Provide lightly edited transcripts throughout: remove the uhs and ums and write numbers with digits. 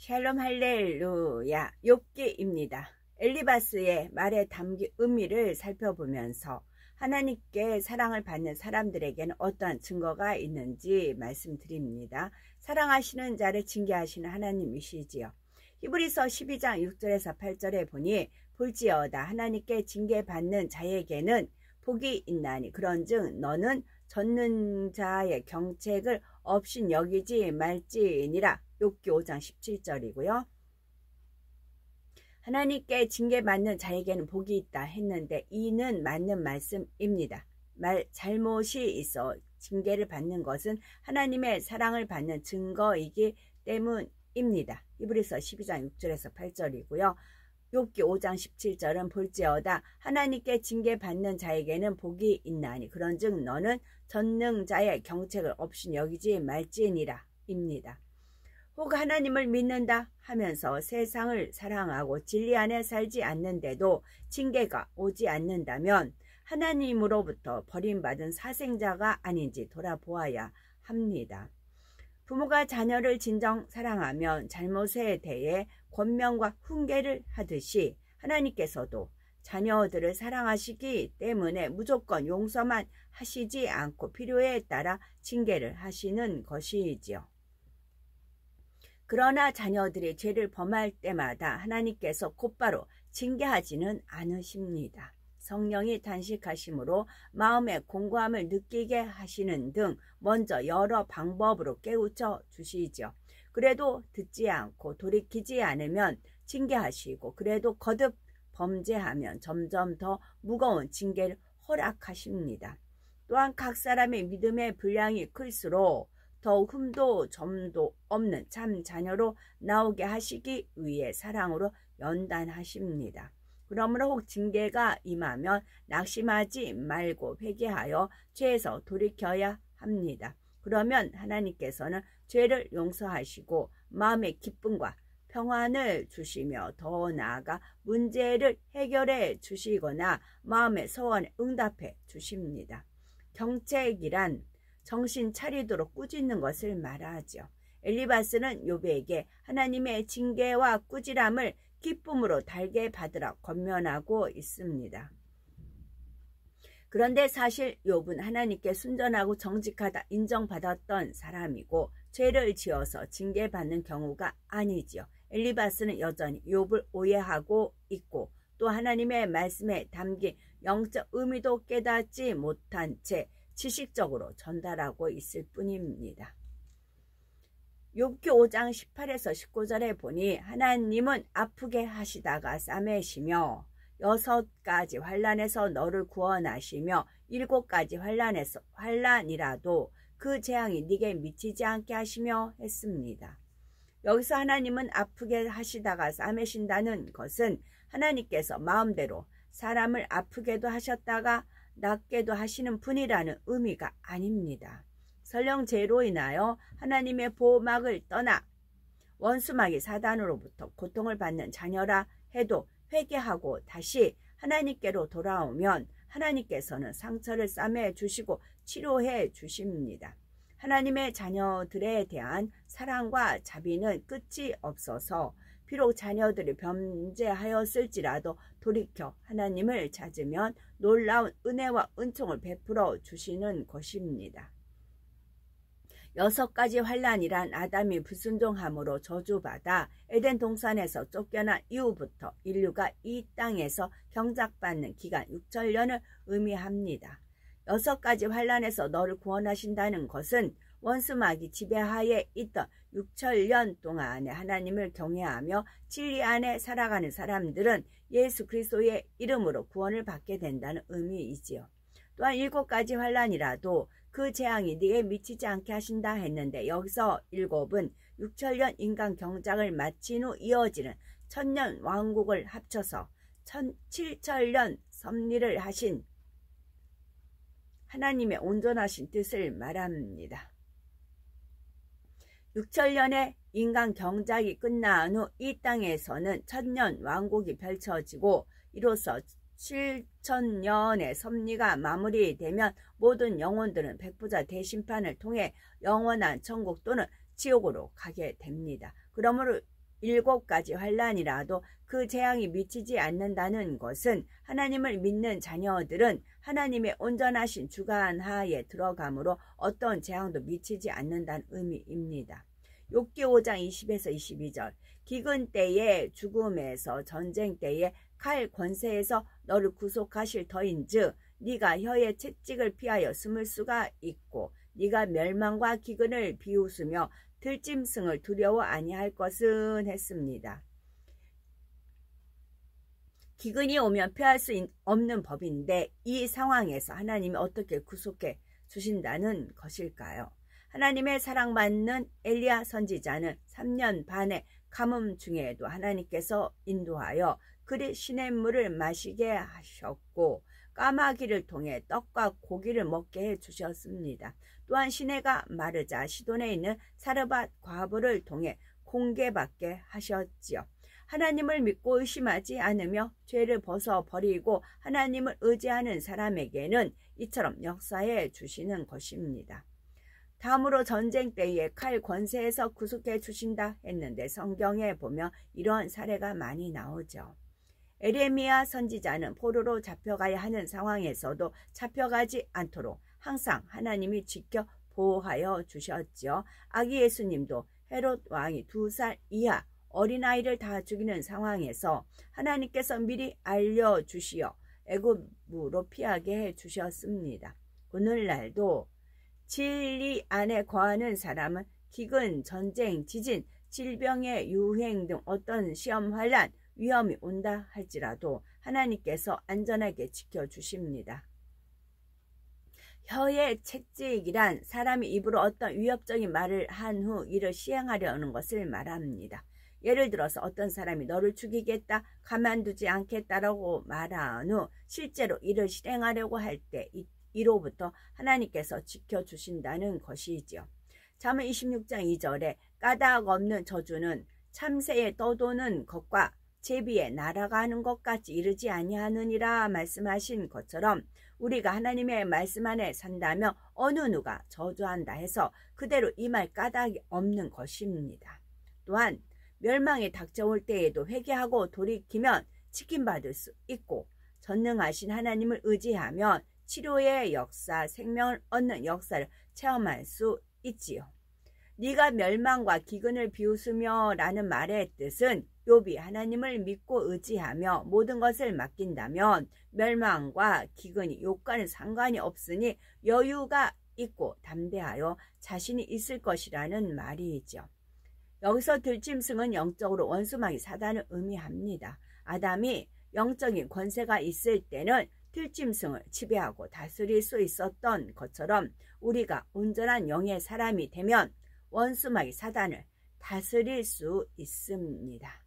샬롬 할렐루야. 욥기입니다. 엘리바스의 말에 담긴 의미를 살펴보면서 하나님께 사랑을 받는 사람들에게는 어떠한 증거가 있는지 말씀드립니다. 사랑하시는 자를 징계하시는 하나님이시지요. 히브리서 12장 6절에서 8절에 보니 볼지어다 하나님께 징계받는 자에게는 복이 있나니 그런즉 너는 젖는 자의 경책을 없인 여기지 말지니라. 욥기 5장 17절이고요. 하나님께 징계받는 자에게는 복이 있다 했는데 이는 맞는 말씀입니다. 잘못이 있어 징계를 받는 것은 하나님의 사랑을 받는 증거이기 때문입니다. 히브리서 12장 6절에서 8절이고요. 욥기 5장 17절은 볼지어다 하나님께 징계받는 자에게는 복이 있나니 그런즉 너는 전능자의 경책을 없인 여기지 말지니라 입니다. 혹 하나님을 믿는다 하면서 세상을 사랑하고 진리 안에 살지 않는데도 징계가 오지 않는다면 하나님으로부터 버림받은 사생자가 아닌지 돌아보아야 합니다. 부모가 자녀를 진정 사랑하면 잘못에 대해 권면과 훈계를 하듯이 하나님께서도 자녀들을 사랑하시기 때문에 무조건 용서만 하시지 않고 필요에 따라 징계를 하시는 것이지요. 그러나 자녀들이 죄를 범할 때마다 하나님께서 곧바로 징계하지는 않으십니다. 성령이 단식하심으로 마음의 공고함을 느끼게 하시는 등 먼저 여러 방법으로 깨우쳐 주시죠. 그래도 듣지 않고 돌이키지 않으면 징계하시고 그래도 거듭 범죄하면 점점 더 무거운 징계를 허락하십니다. 또한 각 사람의 믿음의 분량이 클수록 더욱 흠도 점도 없는 참 자녀로 나오게 하시기 위해 사랑으로 연단하십니다. 그러므로 혹 징계가 임하면 낙심하지 말고 회개하여 죄에서 돌이켜야 합니다. 그러면 하나님께서는 죄를 용서하시고 마음의 기쁨과 평안을 주시며 더 나아가 문제를 해결해 주시거나 마음의 소원에 응답해 주십니다. 경책이란 정신 차리도록 꾸짖는 것을 말하죠. 엘리바스는 욥에게 하나님의 징계와 꾸지람을 기쁨으로 달게 받으라 권면하고 있습니다. 그런데 사실 욥은 하나님께 순전하고 정직하다 인정받았던 사람이고 죄를 지어서 징계받는 경우가 아니지요. 엘리바스는 여전히 욥을 오해하고 있고 또 하나님의 말씀에 담긴 영적 의미도 깨닫지 못한 채 지식적으로 전달하고 있을 뿐입니다. 욥기 5장 18에서 19절에 보니 하나님은 아프게 하시다가 싸매시며 6가지 환난에서 너를 구원하시며 7가지 환난이라도 그 재앙이 네게 미치지 않게 하시며 했습니다. 여기서 하나님은 아프게 하시다가 싸매신다는 것은 하나님께서 마음대로 사람을 아프게도 하셨다가 낫게도 하시는 분이라는 의미가 아닙니다. 설령 죄로 인하여 하나님의 보호막을 떠나 원수막이 사단으로부터 고통을 받는 자녀라 해도 회개하고 다시 하나님께로 돌아오면 하나님께서는 상처를 싸매 주시고 치료해 주십니다. 하나님의 자녀들에 대한 사랑과 자비는 끝이 없어서 비록 자녀들이 범죄하였을지라도 돌이켜 하나님을 찾으면 놀라운 은혜와 은총을 베풀어 주시는 것입니다. 6가지 환난이란 아담이 불순종함으로 저주받아 에덴 동산에서 쫓겨난 이후부터 인류가 이 땅에서 경작받는 기간 6천년을 의미합니다. 6가지 환난에서 너를 구원하신다는 것은 원수막이 지배하에 있던 6천년 동안에 하나님을 경외하며 진리 안에 살아가는 사람들은 예수 그리스도의 이름으로 구원을 받게 된다는 의미이지요. 또한 7가지 환난이라도 그 재앙이 네게 미치지 않게 하신다 했는데 여기서 7은 6천년 인간 경작을 마친 후 이어지는 천년 왕국을 합쳐서 7천년 섭리를 하신 하나님의 온전하신 뜻을 말합니다. 6천년의 인간 경작이 끝난 후 이 땅에서는 천년 왕국이 펼쳐지고 이로써 7천년의 섭리가 마무리되면 모든 영혼들은 백부자 대심판을 통해 영원한 천국 또는 지옥으로 가게 됩니다. 그러므로 7가지 환난이라도 그 재앙이 미치지 않는다는 것은 하나님을 믿는 자녀들은 하나님의 온전하신 주관 하에 들어가므로 어떤 재앙도 미치지 않는다는 의미입니다. 욥기 5장 20에서 22절 기근 때에 죽음에서 전쟁 때에 칼 권세에서 너를 구속하실 터인즉 네가 혀의 채찍을 피하여 숨을 수가 있고 네가 멸망과 기근을 비웃으며 들짐승을 두려워 아니할 것은 했습니다. 기근이 오면 피할 수 없는 법인데 이 상황에서 하나님이 어떻게 구속해 주신다는 것일까요? 하나님의 사랑받는 엘리야 선지자는 3년 반의 가뭄 중에도 하나님께서 인도하여 그리 시냇물을 마시게 하셨고 까마귀를 통해 떡과 고기를 먹게 해주셨습니다. 또한 시내가 마르자 시돈에 있는 사르밧 과부를 통해 공개받게 하셨지요. 하나님을 믿고 의심하지 않으며 죄를 벗어버리고 하나님을 의지하는 사람에게는 이처럼 역사해 주시는 것입니다. 다음으로 전쟁 때에 칼 권세에서 구속해 주신다 했는데 성경에 보면 이런 사례가 많이 나오죠. 에레미야 선지자는 포로로 잡혀가야 하는 상황에서도 잡혀가지 않도록 항상 하나님이 지켜 보호하여 주셨지요. 아기 예수님도 헤롯 왕이 2살 이하 어린아이를 다 죽이는 상황에서 하나님께서 미리 알려주시어 애굽으로 피하게 해주셨습니다. 오늘날도 진리 안에 거하는 사람은 기근, 전쟁, 지진, 질병의 유행 등 어떤 시험, 환난, 위험이 온다 할지라도 하나님께서 안전하게 지켜주십니다. 혀의 채찍이란 사람이 입으로 어떤 위협적인 말을 한 후 이를 시행하려는 것을 말합니다. 예를 들어서 어떤 사람이 너를 죽이겠다, 가만두지 않겠다라고 말한 후 실제로 이를 실행하려고 할 때 이로부터 하나님께서 지켜주신다는 것이지요. 잠언 26장 2절에 까닭 없는 저주는 참새에 떠도는 것과 제비에 날아가는 것까지 이르지 아니하느니라 말씀하신 것처럼 우리가 하나님의 말씀 안에 산다면 어느 누가 저주한다 해서 그대로 임할 까닭이 없는 것입니다. 또한 멸망이 닥쳐올 때에도 회개하고 돌이키면 치킨받을 수 있고 전능하신 하나님을 의지하면 치료의 역사, 생명을 얻는 역사를 체험할 수 있지요. 네가 멸망과 기근을 비웃으며 라는 말의 뜻은 욥이 하나님을 믿고 의지하며 모든 것을 맡긴다면 멸망과 기근이 욥과는 상관이 없으니 여유가 있고 담대하여 자신이 있을 것이라는 말이죠. 여기서 들짐승은 영적으로 원수마귀 사단을 의미합니다. 아담이 영적인 권세가 있을 때는 들짐승을 지배하고 다스릴 수 있었던 것처럼 우리가 온전한 영의 사람이 되면 원수마귀 사단을 다스릴 수 있습니다.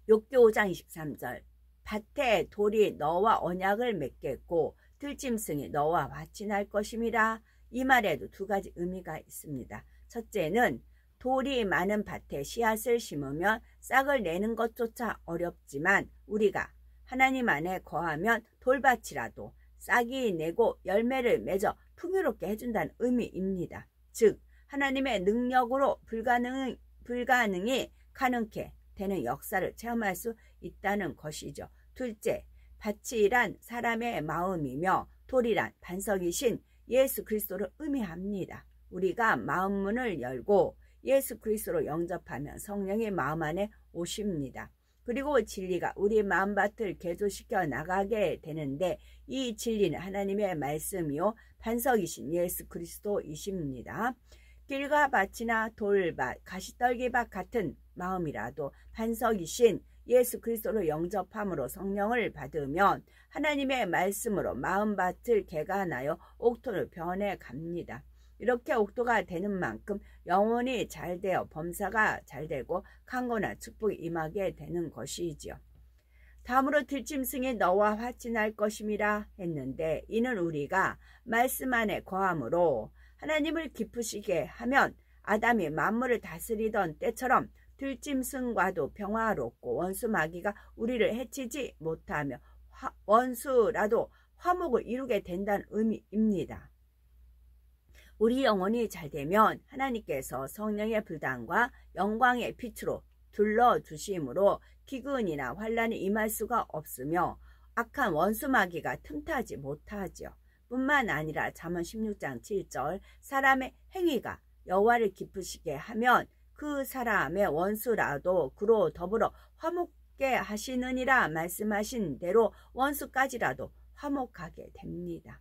욥기 5장 23절 밭에 돌이 너와 언약을 맺겠고 들짐승이 너와 화친할 것임이라. 이 말에도 2가지 의미가 있습니다. 첫째는 돌이 많은 밭에 씨앗을 심으면 싹을 내는 것조차 어렵지만 우리가 하나님 안에 거하면 돌밭이라도 싹이 내고 열매를 맺어 풍요롭게 해준다는 의미입니다. 즉 하나님의 능력으로 불가능이 가능케 되는 역사를 체험할 수 있다는 것이죠. 둘째, 밭이란 사람의 마음이며 돌이란 반석이신 예수 그리스도를 의미합니다. 우리가 마음문을 열고 예수 그리스도로 영접하면 성령의 마음 안에 오십니다. 그리고 진리가 우리 마음밭을 개조시켜 나가게 되는데 이 진리는 하나님의 말씀이요 반석이신 예수 그리스도이십니다. 길과 밭이나 돌밭, 가시떨기밭 같은 마음이라도 반석이신 예수 그리스도로 영접함으로 성령을 받으면 하나님의 말씀으로 마음밭을 개간하여 옥토를 변해갑니다. 이렇게 옥토가 되는 만큼 영혼이 잘되어 범사가 잘되고 강건한 축복이 임하게 되는 것이지요. 다음으로 들짐승이 너와 화친할 것임이라 했는데 이는 우리가 말씀 안에 거함으로 하나님을 기쁘시게 하면 아담이 만물을 다스리던 때처럼 들짐승과도 평화롭고 원수마귀가 우리를 해치지 못하며 원수라도 화목을 이루게 된다는 의미입니다. 우리 영혼이 잘되면 하나님께서 성령의 불단과 영광의 빛으로 둘러주심으로 기근이나 환란이 임할 수가 없으며 악한 원수 마귀가 틈타지 못하죠. 뿐만 아니라 잠언 16장 7절 사람의 행위가 여호와를 기쁘시게 하면 그 사람의 원수라도 그로 더불어 화목게 하시느니라 말씀하신 대로 원수까지라도 화목하게 됩니다.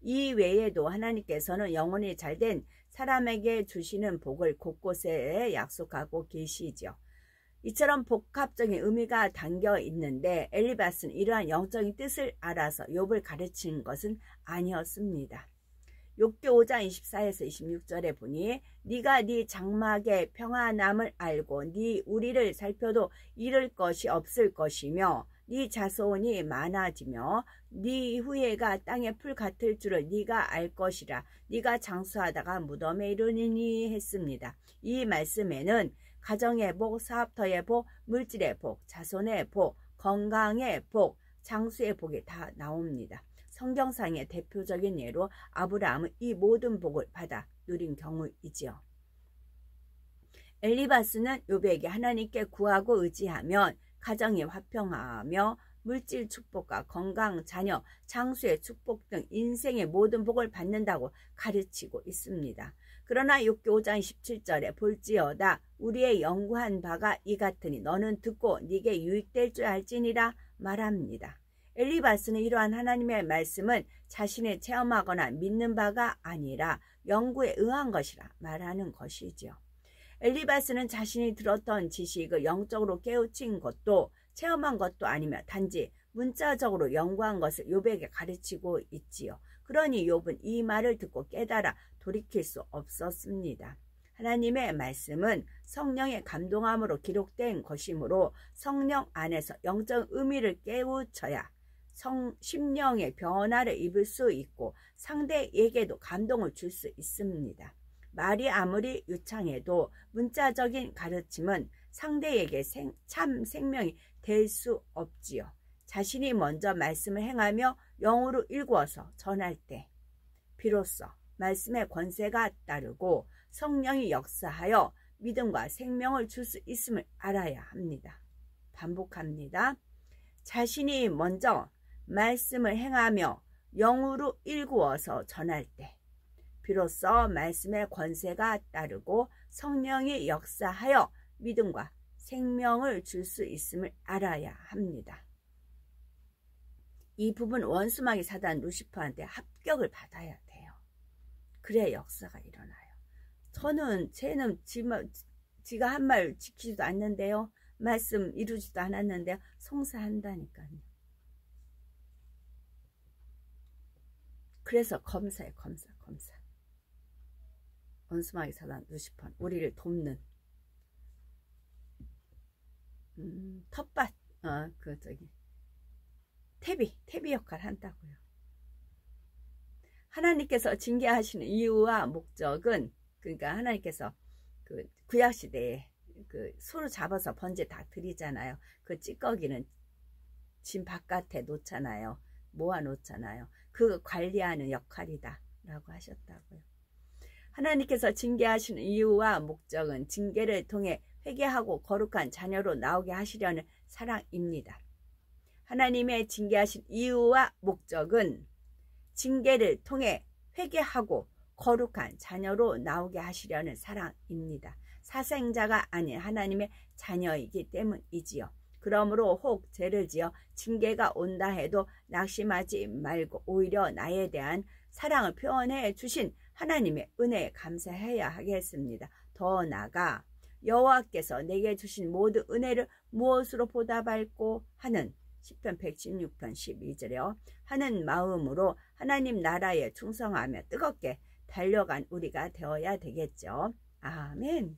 이 외에도 하나님께서는 영혼이 잘된 사람에게 주시는 복을 곳곳에 약속하고 계시죠. 이처럼 복합적인 의미가 담겨 있는데 엘리바스는 이러한 영적인 뜻을 알아서 욥을 가르치는 것은 아니었습니다. 욥기 5장 24에서 26절에 보니 네가 네 장막의 평안함을 알고 네 우리를 살펴도 잃을 것이 없을 것이며 네 자손이 많아지며 네 후예가 땅의 풀 같을 줄을 네가 알 것이라. 네가 장수하다가 무덤에 이르리니 했습니다. 이 말씀에는 가정의 복, 사업터의 복, 물질의 복, 자손의 복, 건강의 복, 장수의 복이 다 나옵니다. 성경상의 대표적인 예로 아브라함은 이 모든 복을 받아 누린 경우이지요. 엘리바스는 욥에게 하나님께 구하고 의지하면 가정이 화평하며 물질 축복과 건강, 자녀, 장수의 축복 등 인생의 모든 복을 받는다고 가르치고 있습니다. 그러나 욥기 5장 17절에 볼지어다 우리의 연구한 바가 이 같으니 너는 듣고 네게 유익될 줄 알지니라 말합니다. 엘리바스는 이러한 하나님의 말씀은 자신이 체험하거나 믿는 바가 아니라 연구에 의한 것이라 말하는 것이지요. 엘리바스는 자신이 들었던 지식을 영적으로 깨우친 것도 체험한 것도 아니며 단지 문자적으로 연구한 것을 욥에게 가르치고 있지요. 그러니 욥은 이 말을 듣고 깨달아 돌이킬 수 없었습니다. 하나님의 말씀은 성령의 감동함으로 기록된 것이므로 성령 안에서 영적 의미를 깨우쳐야 심령의 변화를 입을 수 있고 상대에게도 감동을 줄 수 있습니다. 말이 아무리 유창해도 문자적인 가르침은 상대에게 참 생명이 될 수 없지요. 자신이 먼저 말씀을 행하며 영으로 일구어서 전할 때 비로소 말씀의 권세가 따르고 성령이 역사하여 믿음과 생명을 줄 수 있음을 알아야 합니다. 반복합니다. 자신이 먼저 말씀을 행하며 영으로 일구어서 전할 때 비로소 말씀의 권세가 따르고 성령이 역사하여 믿음과 생명을 줄 수 있음을 알아야 합니다. 이 부분 원수마귀 사단 루시퍼한테 합격을 받아야 돼요. 그래야 역사가 일어나요. 쟤는 지가 한 말 지키지도 않는데요. 말씀 이루지도 않았는데요. 송사한다니까요. 그래서 검사해 검사. 원수마귀 사단 루시퍼 우리를 돕는 텃밭 태비 역할을 한다고요. 하나님께서 징계하시는 이유와 목적은 그러니까 하나님께서 그 구약시대에 그 소를 잡아서 번제 다 드리잖아요. 그 찌꺼기는 진 바깥에 놓잖아요. 모아 놓잖아요. 그 관리하는 역할이다 라고 하셨다고요. 하나님께서 징계하시는 이유와 목적은 징계를 통해 회개하고 거룩한 자녀로 나오게 하시려는 사랑입니다. 하나님의 징계하신 이유와 목적은 징계를 통해 회개하고 거룩한 자녀로 나오게 하시려는 사랑입니다. 사생자가 아닌 하나님의 자녀이기 때문이지요. 그러므로 혹 죄를 지어 징계가 온다 해도 낙심하지 말고 오히려 나에 대한 사랑을 표현해 주신 하나님의 은혜에 감사해야 하겠습니다. 더 나아가 여호와께서 내게 주신 모든 은혜를 무엇으로 보답할꼬 하는 시편 116편 12절에요. 하는 마음으로 하나님 나라에 충성하며 뜨겁게 달려간 우리가 되어야 되겠죠. 아멘.